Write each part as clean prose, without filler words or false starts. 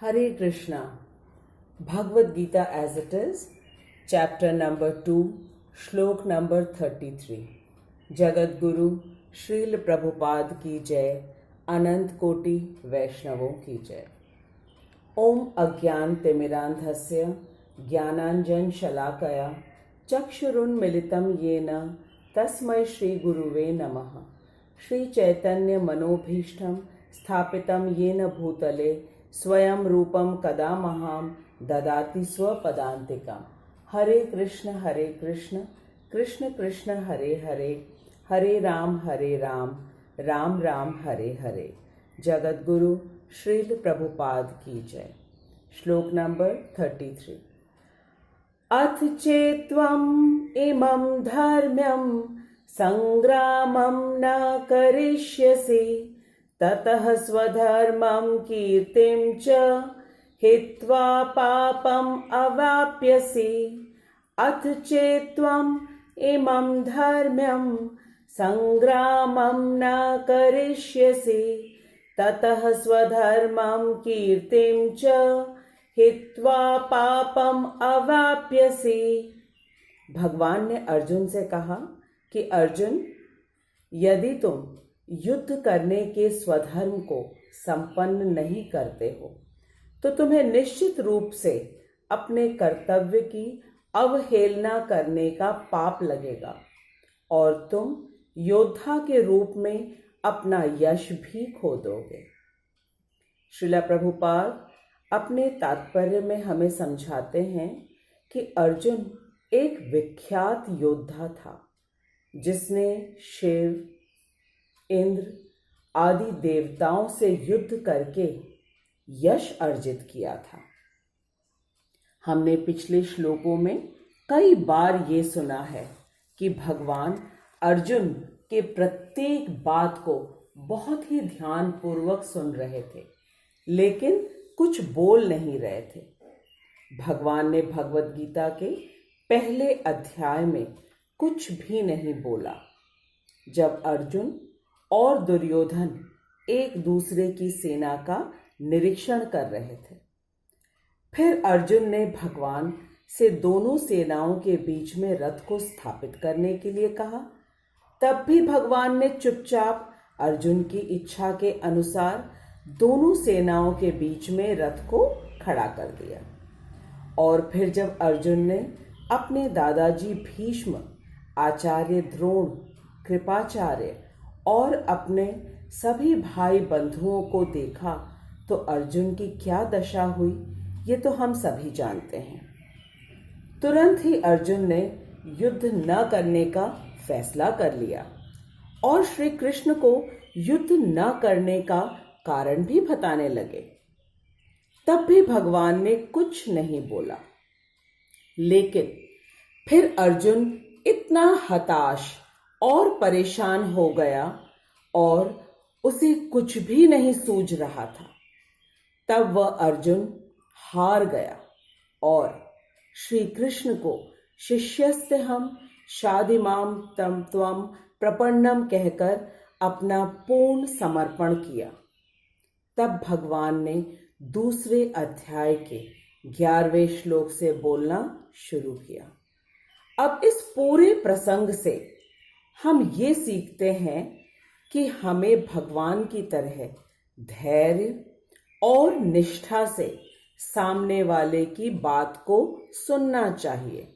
Hare Krishna, Bhagavad Gita as it is, chapter number 2, श्लोक number 33। Jagat Guru Srila Prabhupada की जय, अनंत कोटि वैष्णवों की जय। ओम अज्ञान तिमिरांधस्य ज्ञानांजन शलाकया चक्षुरुन्मिलितं येन तस्मै श्री गुरुवे नमः। श्री चैतन्य मनोभीष्टं स्थापितं येन भूतले स्वयं रूपं कदा महां ददाति स्वपदान्तिकम्। हरे कृष्ण कृष्ण कृष्ण हरे हरे, हरे राम राम राम हरे हरे। जगत गुरु श्रील प्रभुपाद की जय। श्लोक नंबर 33। अथ चेत्त्वम् इमं धर्म्यं संग्रामं न करिष्यसि, ततः स्वधर्मं कीर्तिं च हित्वा पापम् अवाप्यसि। अथ चेत्त्वम् इमं धर्म्यं संग्रामं न करिष्यसि, ततः स्वधर्मं कीर्तिं च हित्वा पापम अवाप्यसि। भगवान ने अर्जुन से कहा कि अर्जुन, यदि तुम युद्ध करने के स्वधर्म को संपन्न नहीं करते हो तो तुम्हें निश्चित रूप से अपने कर्तव्य की अवहेलना करने का पाप लगेगा और तुम योद्धा के रूप में अपना यश भी खो दोगे। श्रील प्रभुपाद अपने तात्पर्य में हमें समझाते हैं कि अर्जुन एक विख्यात योद्धा था जिसने शिव, इंद्र आदि देवताओं से युद्ध करके यश अर्जित किया था। हमने पिछले श्लोकों में कई बार ये सुना है कि भगवान अर्जुन के प्रत्येक बात को बहुत ही ध्यानपूर्वक सुन रहे थे, लेकिन कुछ बोल नहीं रहे थे। भगवान ने भगवद गीता के पहले अध्याय में कुछ भी नहीं बोला। जब अर्जुन और दुर्योधन एक दूसरे की सेना का निरीक्षण कर रहे थे, फिर अर्जुन ने भगवान से दोनों सेनाओं के बीच में रथ को स्थापित करने के लिए कहा। तब भी भगवान ने चुपचाप अर्जुन की इच्छा के अनुसार दोनों सेनाओं के बीच में रथ को खड़ा कर दिया। और फिर जब अर्जुन ने अपने दादाजी भीष्म, आचार्य द्रोण, कृपाचार्य और अपने सभी भाई बंधुओं को देखा तो अर्जुन की क्या दशा हुई ये तो हम सभी जानते हैं। तुरंत ही अर्जुन ने युद्ध न करने का फैसला कर लिया और श्री कृष्ण को युद्ध न करने का कारण भी बताने लगे। तब भी भगवान ने कुछ नहीं बोला, लेकिन फिर अर्जुन इतना हताश और परेशान हो गया और उसे कुछ भी नहीं सूझ रहा था। तब वह अर्जुन हार गया और श्री कृष्ण को शिष्यस्तेहं शाधिमां तं त्वं प्रपन्नम कहकर अपना पूर्ण समर्पण किया। तब भगवान ने दूसरे अध्याय के 11वें श्लोक से बोलना शुरू किया। अब इस पूरे प्रसंग से हम ये सीखते हैं कि हमें भगवान की तरह धैर्य और निष्ठा से सामने वाले की बात को सुनना चाहिए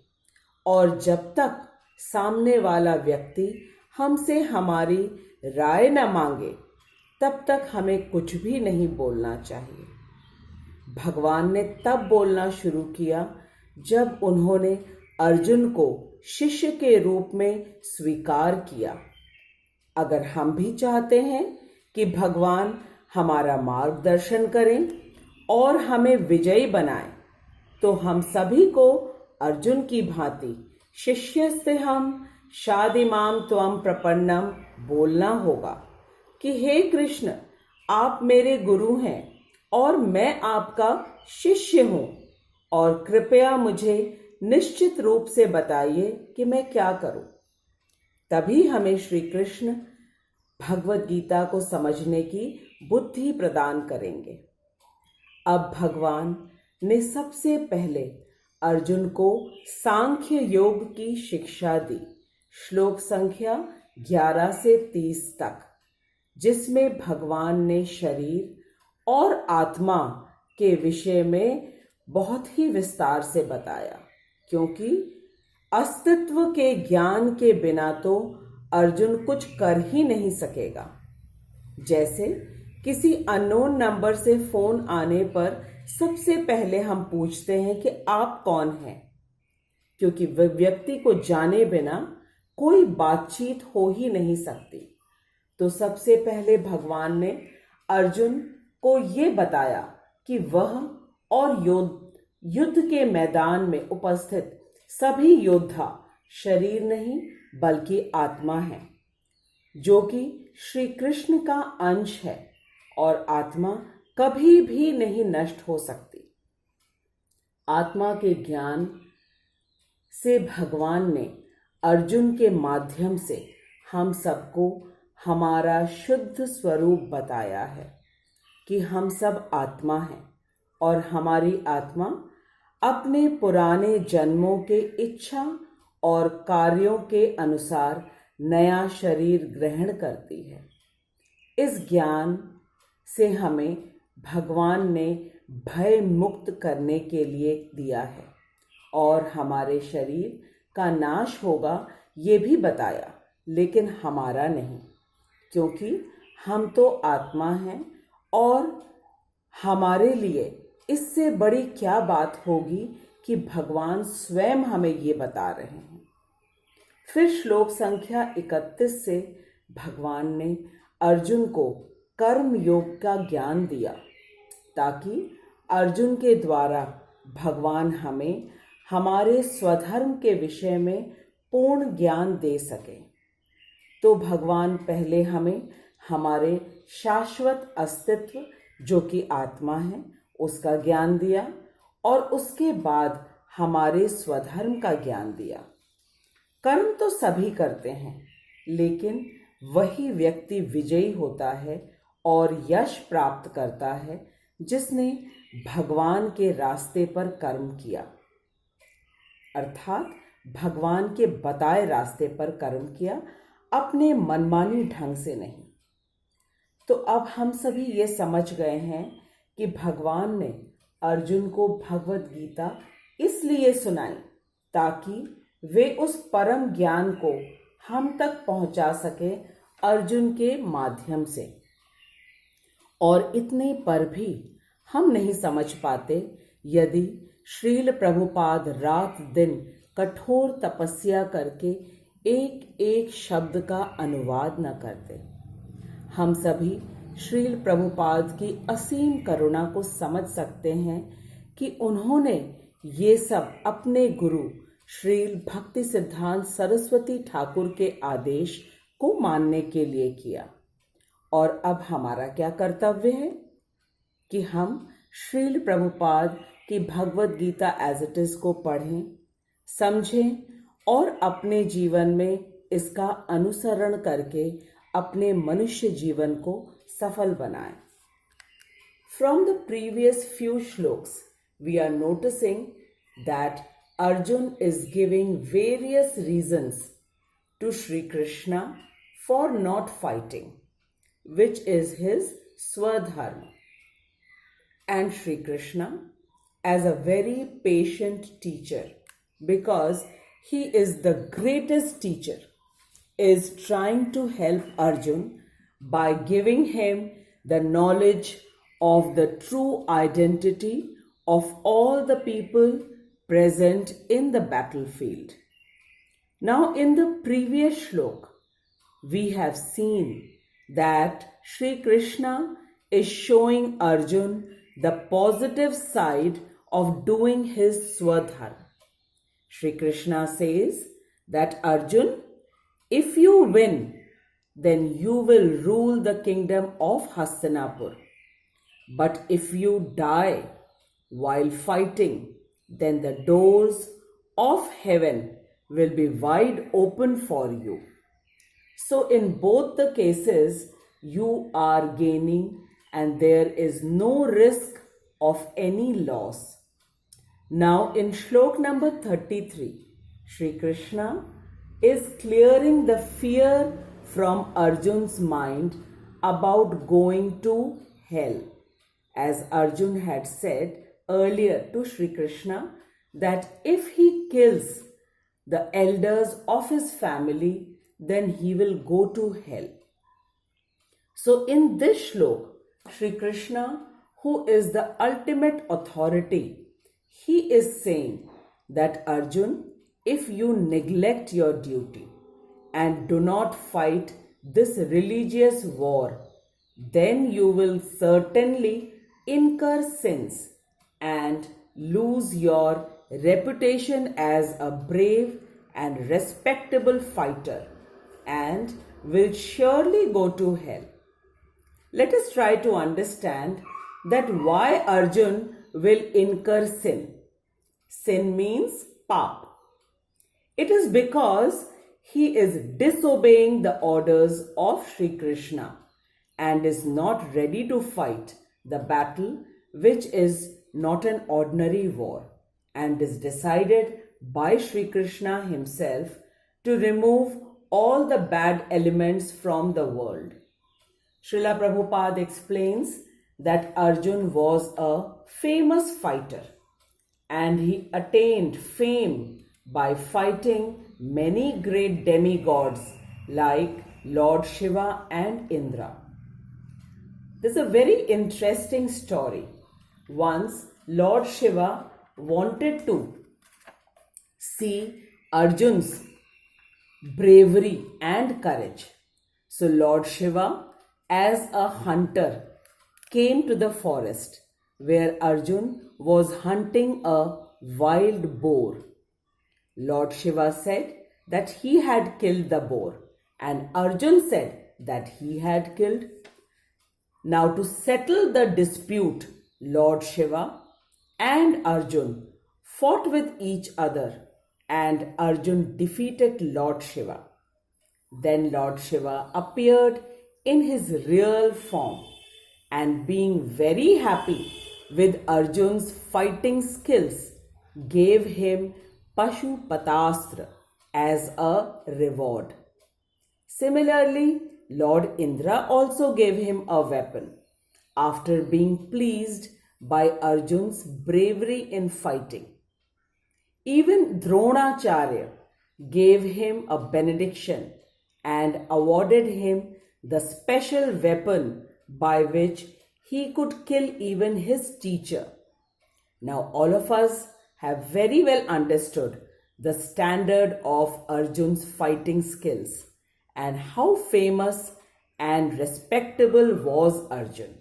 और जब तक सामने वाला व्यक्ति हमसे हमारी राय न मांगे तब तक हमें कुछ भी नहीं बोलना चाहिए। भगवान ने तब बोलना शुरू किया जब उन्होंने अर्जुन को शिष्य के रूप में स्वीकार किया। अगर हम भी चाहते हैं कि भगवान हमारा मार्गदर्शन करें और हमें विजयी बनाएं, तो हम सभी को अर्जुन की भांति शिष्यस्तेहं शाधिमां त्वं प्रपन्नम बोलना होगा कि हे कृष्ण, आप मेरे गुरु हैं और मैं आपका शिष्य हूं और कृपया मुझे निश्चित रूप से बताइए कि मैं क्या करूं। तभी हमें श्री कृष्ण भगवद गीता को समझने की बुद्धि प्रदान करेंगे। अब भगवान ने सबसे पहले अर्जुन को सांख्य योग की शिक्षा दी, श्लोक संख्या 11 से 30 तक, जिसमें भगवान ने शरीर और आत्मा के विषय में बहुत ही विस्तार से बताया, क्योंकि अस्तित्व के ज्ञान के बिना तो अर्जुन कुछ कर ही नहीं सकेगा। जैसे किसी अननोन नंबर से फोन आने पर सबसे पहले हम पूछते हैं कि आप कौन हैं, क्योंकि व्यक्ति को जाने बिना कोई बातचीत हो ही नहीं सकती। तो सबसे पहले भगवान ने अर्जुन को ये बताया कि वह और युद्ध के मैदान में उपस्थित सभी योद्धा शरीर नहीं बल्कि आत्मा है, जो कि श्री कृष्ण का अंश है, और आत्मा कभी भी नहीं नष्ट हो सकती। आत्मा के ज्ञान से भगवान ने अर्जुन के माध्यम से हम सबको हमारा शुद्ध स्वरूप बताया है कि हम सब आत्मा हैं और हमारी आत्मा अपने पुराने जन्मों के इच्छा और कार्यों के अनुसार नया शरीर ग्रहण करती है। इस ज्ञान से हमें भगवान ने भय मुक्त करने के लिए दिया है और हमारे शरीर का नाश होगा ये भी बताया, लेकिन हमारा नहीं, क्योंकि हम तो आत्मा हैं और हमारे लिए इससे बड़ी क्या बात होगी कि भगवान स्वयं हमें ये बता रहे हैं। फिर श्लोक संख्या 31 से भगवान ने अर्जुन को कर्म योग का ज्ञान दिया, ताकि अर्जुन के द्वारा भगवान हमें हमारे स्वधर्म के विषय में पूर्ण ज्ञान दे सके। तो भगवान पहले हमें हमारे शाश्वत अस्तित्व जो कि आत्मा है उसका ज्ञान दिया, और उसके बाद हमारे स्वधर्म का ज्ञान दिया। कर्म तो सभी करते हैं, लेकिन वही व्यक्ति विजयी होता है और यश प्राप्त करता है जिसने भगवान के रास्ते पर कर्म किया, अर्थात भगवान के बताए रास्ते पर कर्म किया, अपने मनमानी ढंग से नहीं। तो अब हम सभी ये समझ गए हैं कि भगवान ने अर्जुन को भगवत गीता इसलिए सुनाई ताकि वे उस परम ज्ञान को हम तक पहुंचा सके अर्जुन के माध्यम से। और इतने पर भी हम नहीं समझ पाते यदि श्रील प्रभुपाद रात दिन कठोर तपस्या करके एक एक शब्द का अनुवाद न करते। हम सभी श्रील प्रभुपाद की असीम करुणा को समझ सकते हैं कि उन्होंने ये सब अपने गुरु श्रील भक्ति सिद्धांत सरस्वती ठाकुर के आदेश को मानने के लिए किया। और अब हमारा क्या कर्तव्य है कि हम श्रील प्रभुपाद की Bhagavad Gita as it is को पढ़ें, समझें और अपने जीवन में इसका अनुसरण करके अपने मनुष्य जीवन को सफल बनाएं। From the previous few shloks, we are noticing that Arjun is giving various reasons to Sri Krishna for not fighting, which is his swadharma. And Sri Krishna, as a very patient teacher, because he is the greatest teacher, is trying to help Arjun by giving him the knowledge of the true identity of all the people present in the battlefield. Now, in the previous shlok, we have seen that Sri Krishna is showing Arjun the positive side of doing his swadharma. Sri Krishna says that Arjun, if you win, then you will rule the kingdom of Hastinapur. But if you die while fighting, then the doors of heaven will be wide open for you. So in both the cases, you are gaining and there is no risk of any loss. Now in shlok number 33, Sri Krishna is clearing the fear from Arjun's mind about going to hell. As Arjun had said earlier to Sri Krishna that if he kills the elders of his family, then he will go to hell. So in this shlok, Sri Krishna, who is the ultimate authority, he is saying that Arjun, if you neglect your duty and do not fight this religious war, then you will certainly incur sins and lose your reputation as a brave and respectable fighter and will surely go to hell. Let us try to understand that why Arjun will incur sin. Sin means paap. It is because he is disobeying the orders of Sri Krishna and is not ready to fight the battle, which is not an ordinary war and is decided by Sri Krishna himself to remove all the bad elements from the world. Srila Prabhupada explains that Arjun was a famous fighter and he attained fame by fighting many great demigods like Lord Shiva and Indra. There's a very interesting story. Once Lord Shiva wanted to see Arjun's bravery and courage. So Lord Shiva, as a hunter, came to the forest where Arjun was hunting a wild boar. Lord Shiva said that he had killed the boar and Arjun said that he had killed. Now to settle the dispute, Lord Shiva and Arjun fought with each other and Arjun defeated Lord Shiva. Then Lord Shiva appeared in his real form and being very happy with Arjun's fighting skills, gave him Pashupatastra as a reward. Similarly, Lord Indra also gave him a weapon after being pleased by Arjun's bravery in fighting. Even Dronacharya gave him a benediction and awarded him the special weapon by which he could kill even his teacher. Now all of us have very well understood the standard of Arjun's fighting skills and how famous and respectable was Arjun.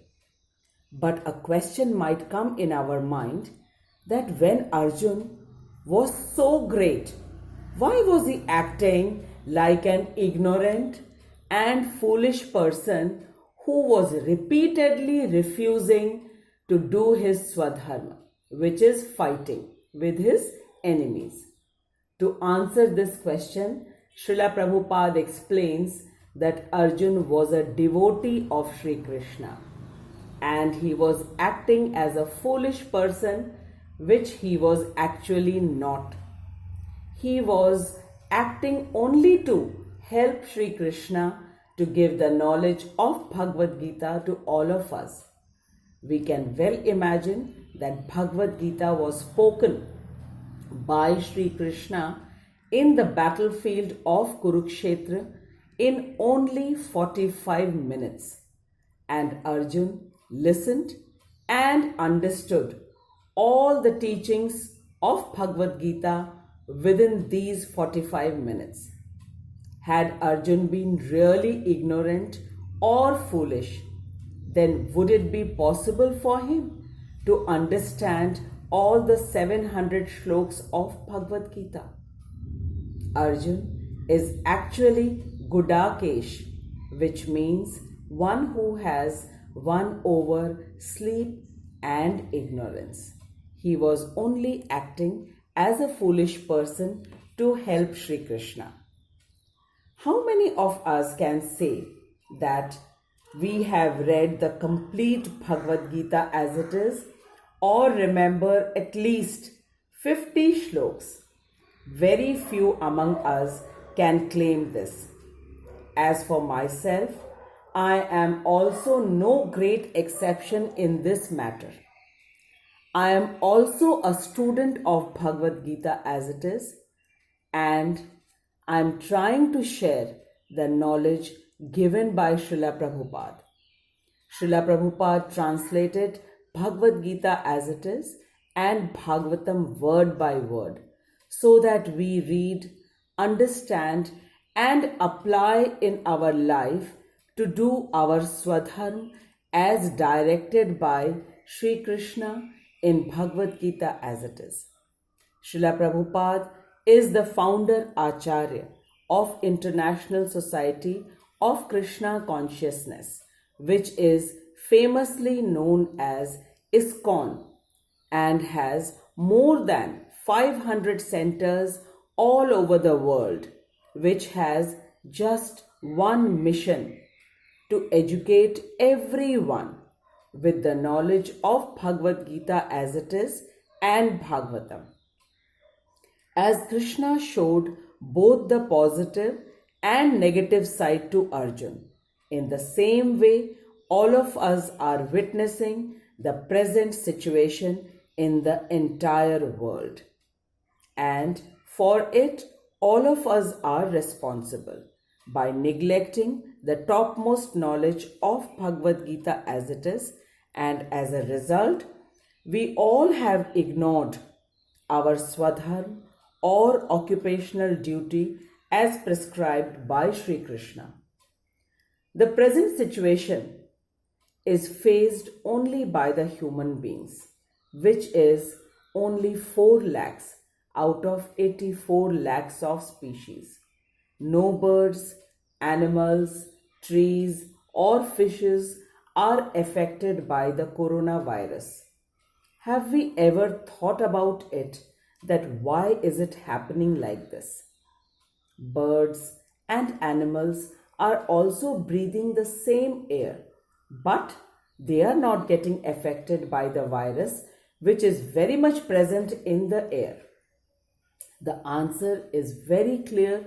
But a question might come in our mind that when Arjun was so great, why was he acting like an ignorant and foolish person who was repeatedly refusing to do his swadharma, which is fighting with his enemies? To answer this question, Srila Prabhupada explains that Arjun was a devotee of Sri Krishna and he was acting as a foolish person, which he was actually not. He was acting only to help Sri Krishna to give the knowledge of Bhagavad Gita to all of us. We can well imagine that Bhagavad Gita was spoken by Sri Krishna in the battlefield of Kurukshetra in only 45 minutes. And Arjun listened and understood all the teachings of Bhagavad Gita within these 45 minutes. Had Arjun been really ignorant or foolish, then would it be possible for him to understand all the 700 shloks of Bhagavad Gita? Arjun is actually Gudakesh, which means one who has won over sleep and ignorance. He was only acting as a foolish person to help Sri Krishna. How many of us can say that we have read the complete Bhagavad Gita as it is, or remember at least 50 shloks. Very few among us can claim this. As for myself, I am also no great exception in this matter. I am also a student of Bhagavad Gita as it is, and I am trying to share the knowledge given by Srila Prabhupada. Srila Prabhupada translated Bhagavad Gita as it is and Bhagavatam word by word so that we read, understand, and apply in our life to do our Swadharma as directed by Sri Krishna in Bhagavad Gita as it is. Srila Prabhupada is the founder Acharya of International Society of Krishna Consciousness, which is famously known as ISKCON and has more than 500 centers all over the world, which has just one mission: to educate everyone with the knowledge of Bhagavad Gita as it is and Bhagavatam. As Krishna showed both the positive and negative side to Arjun, in the same way, all of us are witnessing the present situation in the entire world. And for it, all of us are responsible by neglecting the topmost knowledge of Bhagavad Gita as it is, and as a result, we all have ignored our Swadharma or occupational duty as prescribed by Sri Krishna. The present situation is faced only by the human beings, which is only 4 lakhs out of 84 lakhs of species. No birds, animals, trees, or fishes are affected by the coronavirus. Have we ever thought about it, that why is it happening like this? Birds and animals are also breathing the same air, but they are not getting affected by the virus, which is very much present in the air. The answer is very clear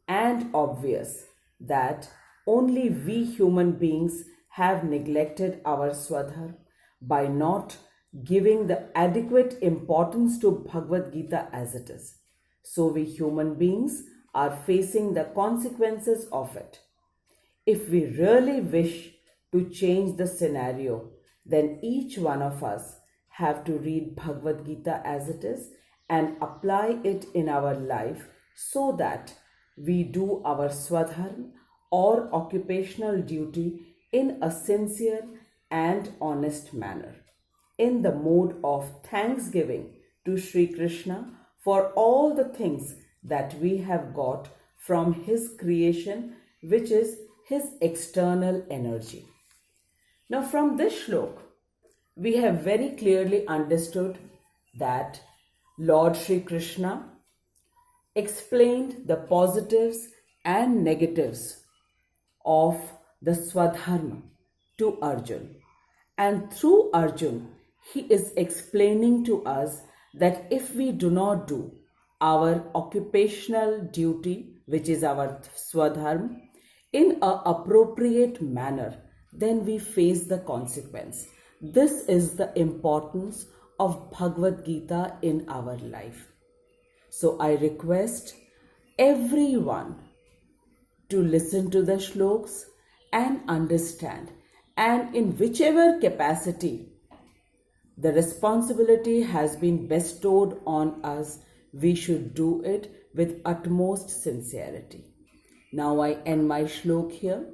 and obvious, that only we human beings have neglected our Swadharma by not giving the adequate importance to Bhagavad Gita as it is. So we human beings are facing the consequences of it. If we really wish to change the scenario, then each one of us have to read Bhagavad Gita as it is and apply it in our life so that we do our Swadharma or occupational duty in a sincere and honest manner, in the mode of thanksgiving to Sri Krishna for all the things that we have got from his creation, which is his external energy. Now, from this shlok, we have very clearly understood that Lord Sri Krishna explained the positives and negatives of the Swadharma to Arjun. And through Arjun, he is explaining to us that if we do not do our occupational duty, which is our Swadharma, in an appropriate manner, then we face the consequence. This is the importance of Bhagavad Gita in our life. So I request everyone to listen to the shloks and understand, and in whichever capacity the responsibility has been bestowed on us, we should do it with utmost sincerity. Now I end my shlok here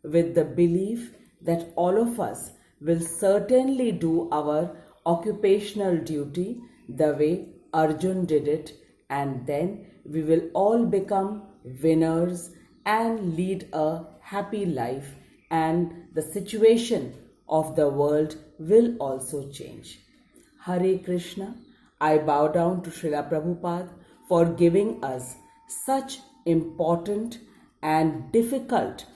with the belief that all of us will certainly do our occupational duty the way Arjun did it, and then we will all become winners and lead a happy life, and the situation of the world will also change. Hare Krishna. I bow down to Srila Prabhupada for giving us such important and difficult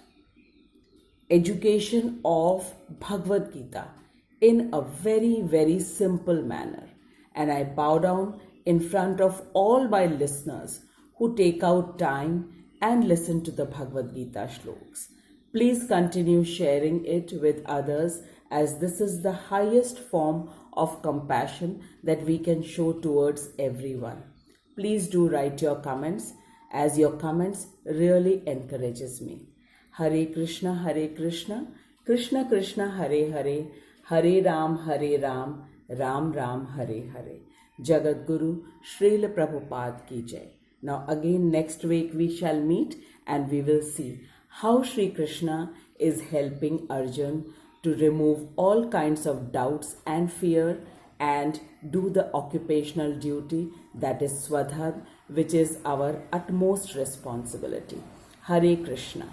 education of Bhagavad Gita in a very, very simple manner. And I bow down in front of all my listeners who take out time and listen to the Bhagavad Gita shlokas. Please continue sharing it with others, as this is the highest form of compassion that we can show towards everyone. Please do write your comments, as your comments really encourages me. Hare Krishna, Krishna Krishna, Hare Hare, Hare Ram, Ram Ram, Hare Hare. Jagat Guru Srila Prabhupada ki jai. Now again next week we shall meet and we will see how Sri Krishna is helping Arjun to remove all kinds of doubts and fear and do the occupational duty, that is Swadharma, which is our utmost responsibility. Hare Krishna.